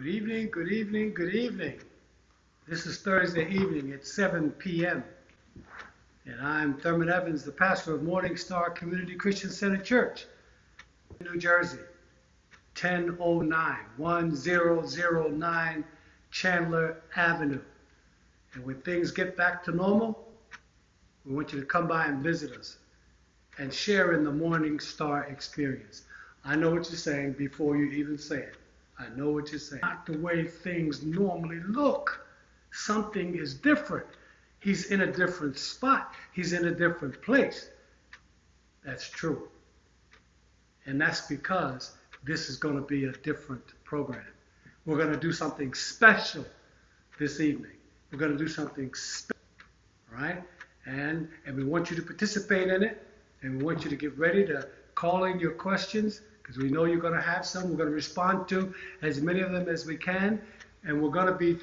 Good evening, good evening, good evening. This is Thursday evening at 7 p.m. And I'm Thurman Evans, the pastor of Morning Star Community Christian Center Church, New Jersey, 1009 Chandler Avenue. And when things get back to normal, we want you to come by and visit us and share in the Morning Star experience. I know what you're saying before you even say it. I know what you're saying. Not the way things normally look. Something is different. He's in a different spot. He's in a different place. That's true. And that's because this is going to be a different program. We're going to do something special this evening. We're going to do something special, right? And we want you to participate in it. And we want you to get ready to call in your questions, because we know you're going to have some. We're going to respond to as many of them as we can. And we're going to be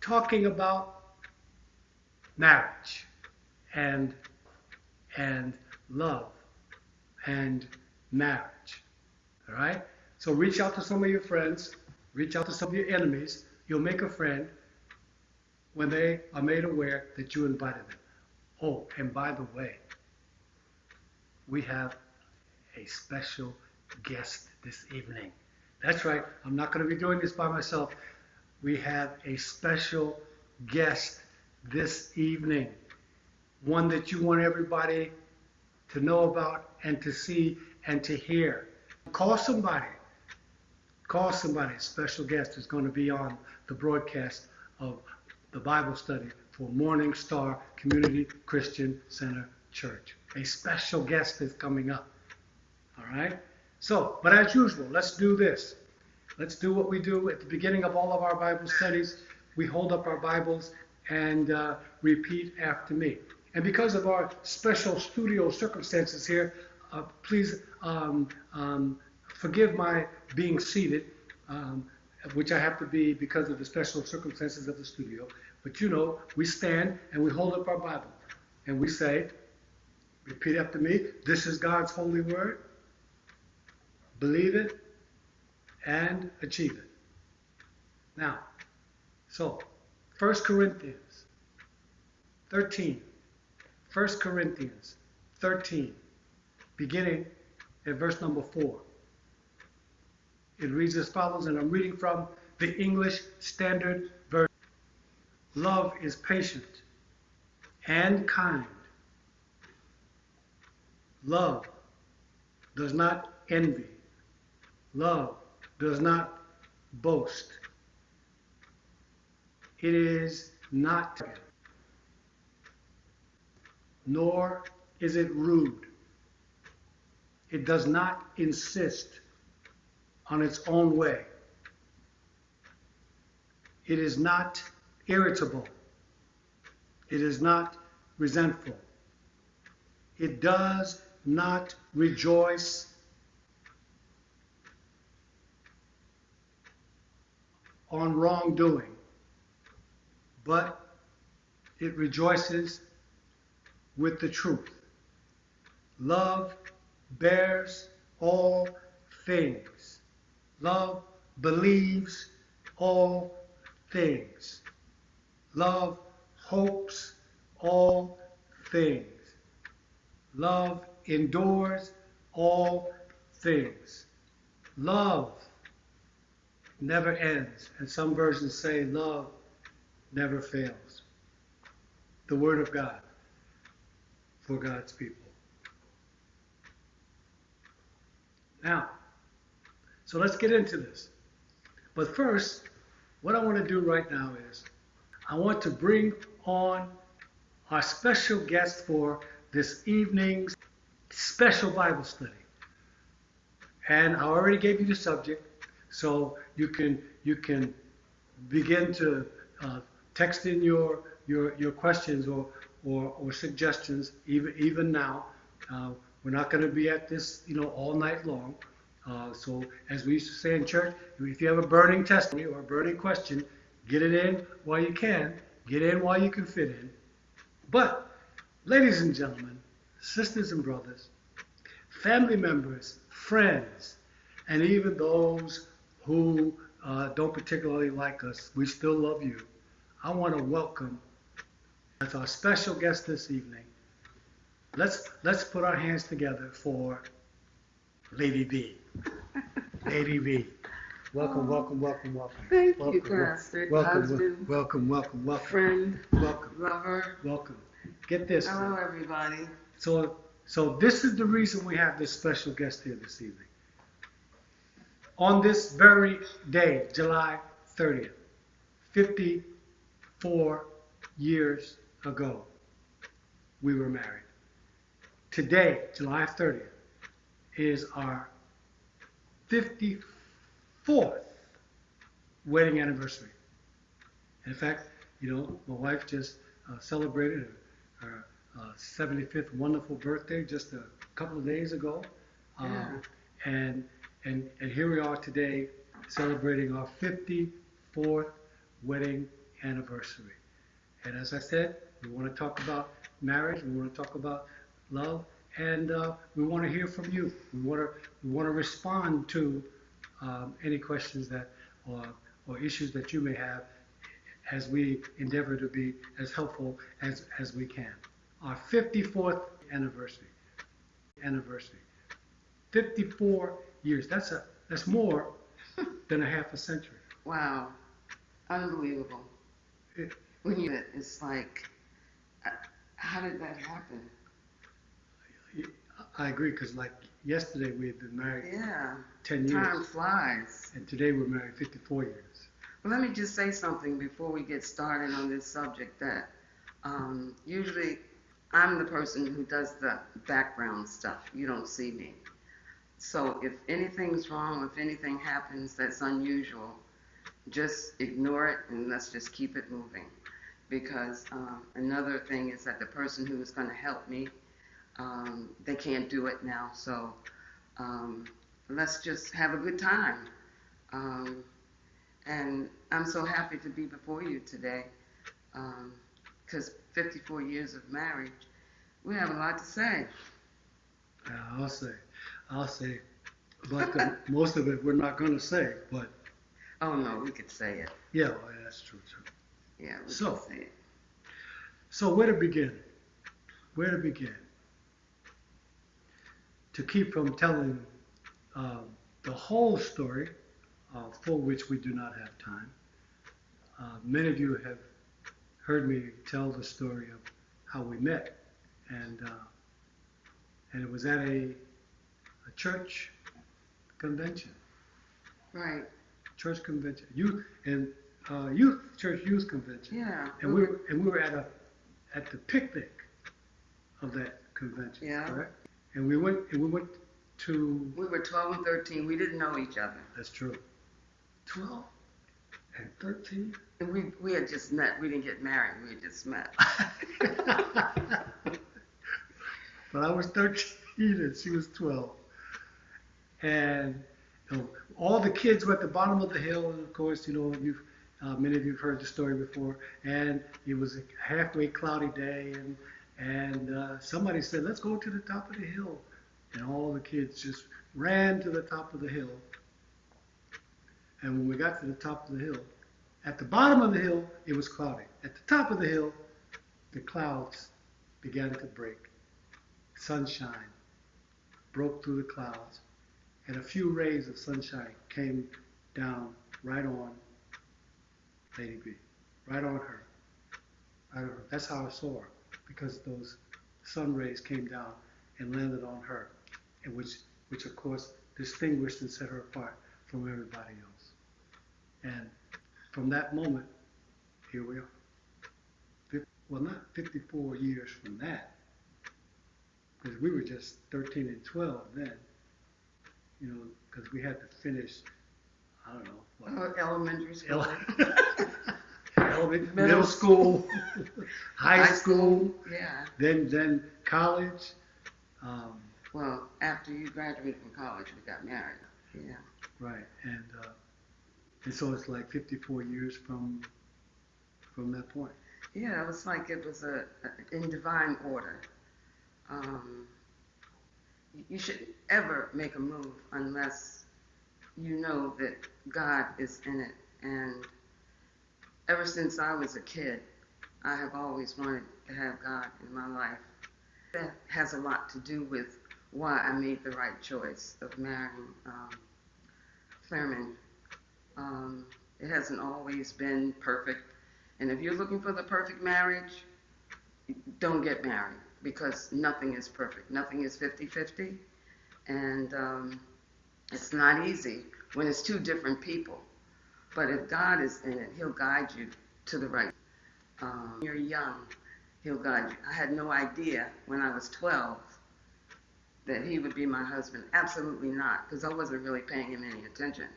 talking about marriage and love and marriage. All right? So reach out to some of your friends. Reach out to some of your enemies. You'll make a friend when they are made aware that you invited them. Oh, and by the way, we have a special guest this evening. That's right. I'm not going to be doing this by myself. We have a special guest this evening. One that you want everybody to know about and to see and to hear. Call somebody. Call somebody. A special guest is going to be on the broadcast of the Bible study for Morning Star Community Christian Center Church. A special guest is coming up. All right? So, but as usual, let's do this. Let's do what we do at the beginning of all of our Bible studies. We hold up our Bibles and repeat after me. And because of our special studio circumstances here, please forgive my being seated, which I have to be because of the special circumstances of the studio. But you know, we stand and we hold up our Bible and we say, repeat after me, this is God's holy word. Believe it and achieve it. Now, so 1 Corinthians 13, beginning at verse number 4. It reads as follows, and I'm reading from the English Standard Version. Love is patient and kind. Love does not envy. Love does not boast. It is not, nor is it rude. It does not insist on its own way. It is not irritable. It is not resentful. It does not rejoice on wrongdoing, but it rejoices with the truth. Love bears all things. Love believes all things. Love hopes all things. Love endures all things. Love never ends. And some versions say love never fails. The word of God for God's people. Now, so let's get into this. But first, what I want to do right now is I want to bring on our special guest for this evening's special Bible study. And I already gave you the subject, so you can begin to text in your questions or suggestions even now. We're not going to be at this all night long. So as we used to say in church, if you have a burning testimony or a burning question, get it in while you can. Get in while you can fit in. But ladies and gentlemen, sisters and brothers, family members, friends, and even those who don't particularly like us, we still love you. I want to welcome as our special guest this evening. Let's put our hands together for Lady V. Lady V. Welcome, welcome, welcome, welcome. Thank welcome, you, Pastor. welcome, Husband, welcome, welcome, welcome, friend, welcome, lover. welcome. Get this. Hello, everybody. So this is the reason we have this special guest here this evening. On this very day, July 30th, 54 years ago, we were married. Today, July 30th, is our 54th wedding anniversary. In fact, you know, my wife just celebrated her 75th wonderful birthday just a couple of days ago. And here we are today celebrating our 54th wedding anniversary. And as I said, we want to talk about marriage, we want to talk about love, and we want to hear from you. We want to respond to any questions that or issues that you may have as we endeavor to be as helpful as we can. Our 54th anniversary. 54 years. That's more than a half a century. Wow. Unbelievable. It's like, how did that happen? I agree, because like yesterday we had been married 10 years. Time flies. And today we're married 54 years. Well, let me just say something before we get started on this subject that usually I'm the person who does the background stuff. You don't see me. So if anything's wrong, if anything happens that's unusual, just ignore it and let's just keep it moving. Because another thing is that the person who is going to help me, they can't do it now. So let's just have a good time. And I'm so happy to be before you today because 54 years of marriage, we have a lot to say. I'll say, but most of it we're not going to say, but. Oh no, we could say it. Yeah, well, that's true too. Yeah, we could say it. So where to begin? Where to begin? To keep from telling the whole story, for which we do not have time. Many of you have heard me tell the story of how we met, and it was at a church convention. Right. Church convention, youth convention. Yeah. And we were at the picnic of that convention. Yeah. Correct? And we went to. We were 12 and 13. We didn't know each other. That's true. 12 and 13. And we had just met. We didn't get married. We had just met. But I was 13 and she was 12. And all the kids were at the bottom of the hill, and of course, many of you have heard the story before. And it was a halfway cloudy day, and somebody said, "Let's go to the top of the hill." And all the kids just ran to the top of the hill. And when we got to the top of the hill, at the bottom of the hill, it was cloudy. At the top of the hill, the clouds began to break. Sunshine broke through the clouds, and a few rays of sunshine came down right on Lady B, right on her. That's how I saw her, because those sun rays came down and landed on her, and which of course distinguished and set her apart from everybody else. And from that moment, here we are. Well, not 54 years from that, because we were just 13 and 12 then, because we had to finish, I don't know, what? Elementary school. Middle school, high school, yeah. Then college. Well, after you graduated from college, we got married. Yeah. Right, and so it's like 54 years from that point. Yeah, it was like it was in divine order. You shouldn't ever make a move unless you know that God is in it. And ever since I was a kid, I have always wanted to have God in my life. That has a lot to do with why I made the right choice of marrying Thurman. It hasn't always been perfect. And if you're looking for the perfect marriage, don't get married, because nothing is perfect. Nothing is 50-50. And it's not easy when it's two different people. But if God is in it, he'll guide you to the right. You're young, he'll guide you. I had no idea when I was 12 that he would be my husband. Absolutely not, because I wasn't really paying him any attention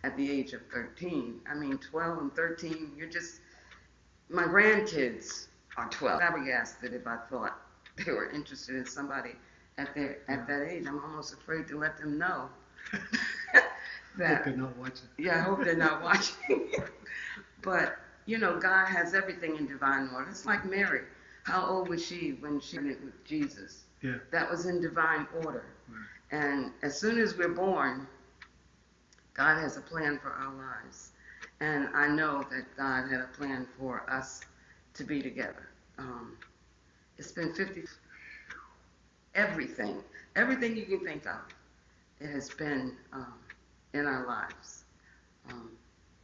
at the age of 13. I mean, 12 and 13, you're just, my grandkids are 12. I would ask that if I thought they were interested in somebody at that age, I'm almost afraid to let them know. Hope they're not watching. Yeah, I hope they're not watching. But, you know, God has everything in divine order. It's like Mary. How old was she when she went with Jesus? Yeah. That was in divine order. Right. And as soon as we're born, God has a plan for our lives. And I know that God had a plan for us to be together. It's been 50, everything you can think of, it has been in our lives.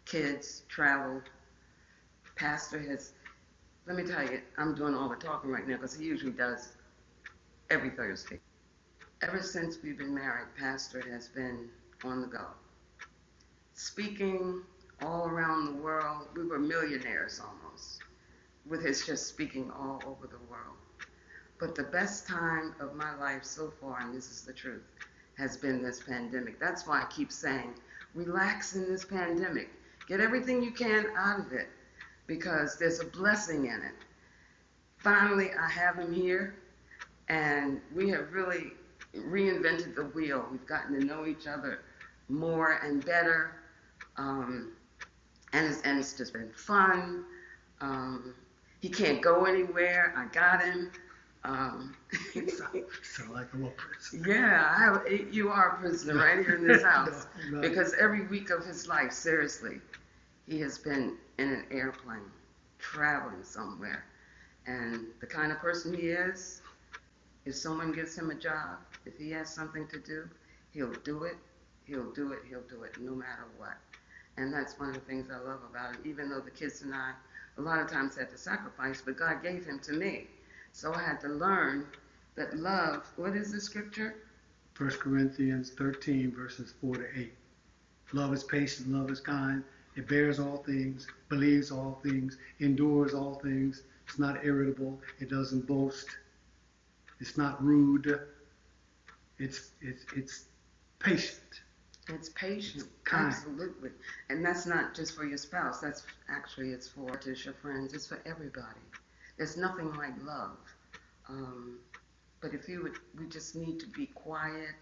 Kids, travel, pastor has, let me tell you, I'm doing all the talking right now because he usually does every Thursday. Ever since we've been married, pastor has been on the go. Speaking all around the world. We were millionaires almost, with his just speaking all over the world. But the best time of my life so far, and this is the truth, has been this pandemic. That's why I keep saying, relax in this pandemic. Get everything you can out of it, because there's a blessing in it. Finally, I have him here, and we have really reinvented the wheel. We've gotten to know each other more and better, and it's just been fun. He can't go anywhere. I got him. So like a little prisoner. Yeah, you are a prisoner right here in this house. No. Because every week of his life, seriously, he has been in an airplane, traveling somewhere. And the kind of person he is, if someone gives him a job, if he has something to do, he'll do it, he'll do it, he'll do it, no matter what. And that's one of the things I love about him, even though the kids and I, a lot of times had to sacrifice, but God gave him to me. So I had to learn that love, what is the scripture? 1 Corinthians 13, verses 4 to 8. Love is patient, love is kind. It bears all things, believes all things, endures all things. It's not irritable. It doesn't boast. It's not rude. It's patient. It's patient, It's kind. absolutely. And that's not just for your spouse. That's actually, it's for just your friends. It's for everybody. There's nothing like love. But if you would, we just need to be quiet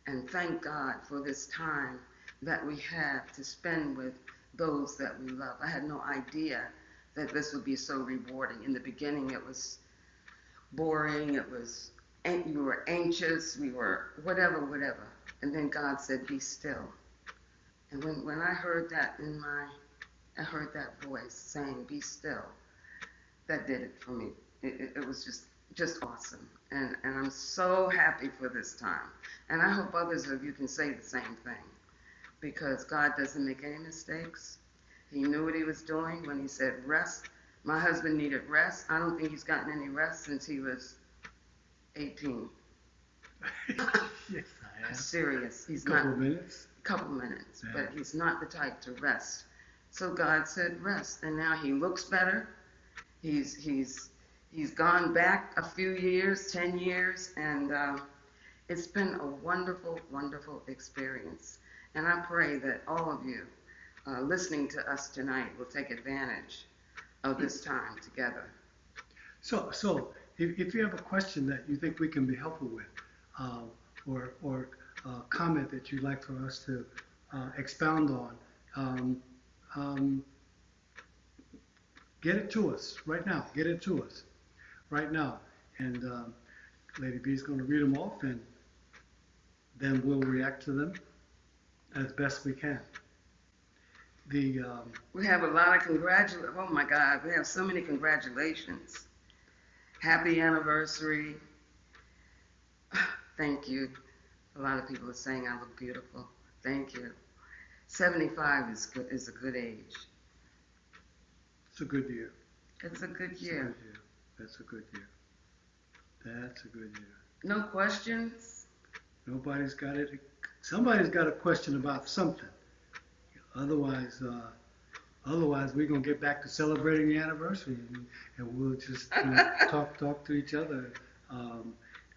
and thank God for this time that we have to spend with those that we love. I had no idea that this would be so rewarding. In the beginning, it was boring. You were anxious. We were whatever. And then God said, be still. And when I heard that I heard that voice saying, be still, that did it for me. It was just awesome. And I'm so happy for this time. And I hope others of you can say the same thing, because God doesn't make any mistakes. He knew what he was doing when he said rest. My husband needed rest. I don't think he's gotten any rest since he was 18. Yes, I am. Serious. He's Couple not. minutes. Couple minutes. Yeah. But he's not the type to rest. So God said rest. And now he looks better. He's gone back a few years, 10 years, and it's been a wonderful, wonderful experience. And I pray that all of you listening to us tonight will take advantage of this time together. So if you have a question that you think we can be helpful with, or a comment that you'd like for us to expound on, get it to us right now. Get it to us right now. And Lady B is going to read them off, and then we'll react to them. as best we can. We have a lot of congratulations. Oh my God, we have so many congratulations. Happy anniversary. Thank you. A lot of people are saying I look beautiful. Thank you. 75 is a good age. It's a good year. It's a good It's year. a good year. That's a good year. That's a good year. No questions? Nobody's got it. Somebody's got a question about something. Otherwise, we're gonna get back to celebrating the anniversary, and we'll just talk to each other.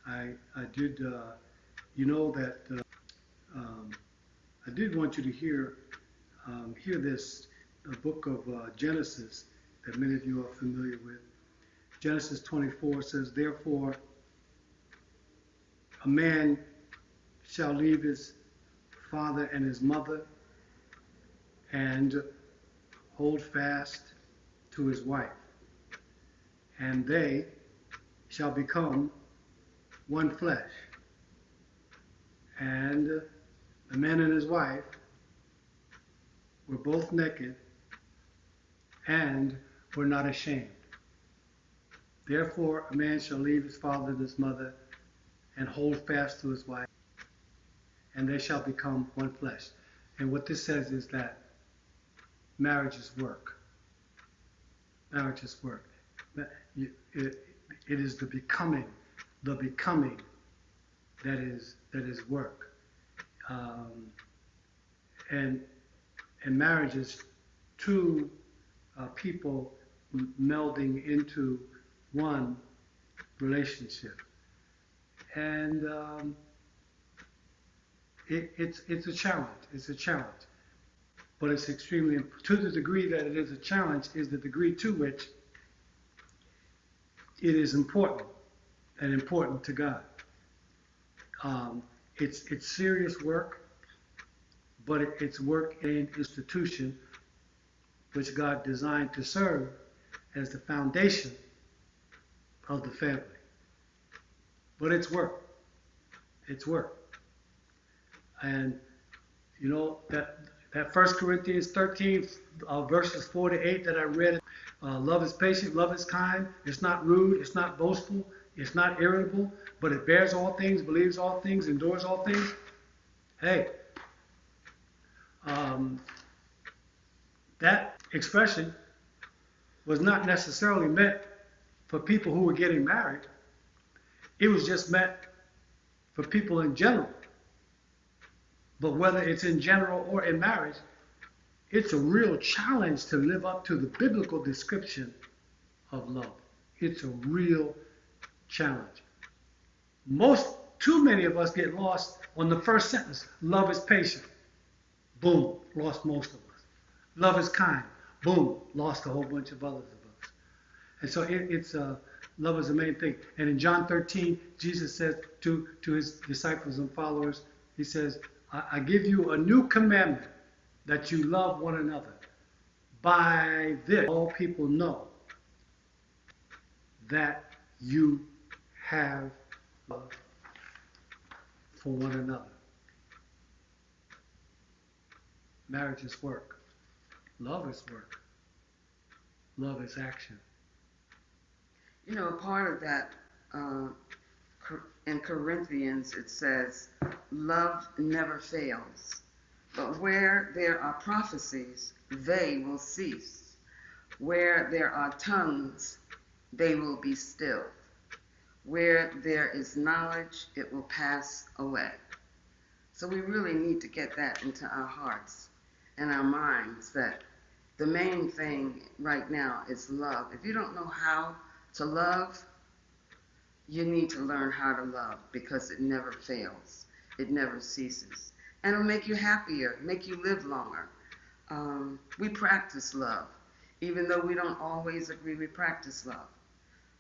I did, that I did want you to hear this book of Genesis that many of you are familiar with. Genesis 24 says, "Therefore, a man shall leave his father and his mother and hold fast to his wife, and they shall become one flesh. And the man and his wife were both naked and were not ashamed. Therefore a man shall leave his father and his mother and hold fast to his wife, and they shall become one flesh." And what this says is that marriage is work. Marriage is work. It is the becoming that is work. And marriage is two people melding into one relationship. And it's a challenge. It's a challenge. But it's extremely, to the degree that it is a challenge, is the degree to which it is important and important to God. It's serious work, but it's work in an institution which God designed to serve as the foundation of the family. But it's work. It's work. And that 1 Corinthians 13, verses 4 to 8 that I read, love is patient, love is kind, it's not rude, it's not boastful, it's not irritable, but it bears all things, believes all things, endures all things. Hey, that expression was not necessarily meant for people who were getting married. It was just meant for people in general. But whether it's in general or in marriage, it's a real challenge to live up to the biblical description of love. It's a real challenge. Too many of us get lost on the first sentence. Love is patient. Boom, lost most of us. Love is kind. Boom, lost a whole bunch of others of us. And so love is the main thing. And in John 13, Jesus says to his disciples and followers, he says, I give you a new commandment, that you love one another. By this, all people know that you have love for one another. Marriage is work. Love is work. Love is action. A part of that, in Corinthians, it says, love never fails. But where there are prophecies, they will cease. Where there are tongues, they will be stilled. Where there is knowledge, it will pass away. So we really need to get that into our hearts and our minds, that the main thing right now is love. If you don't know how to love, you need to learn how to love, because it never fails. It never ceases. And it'll make you happier, make you live longer. We practice love. Even though we don't always agree, we practice love.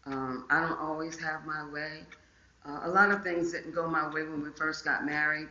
I don't always have my way. A lot of things didn't go my way when we first got married.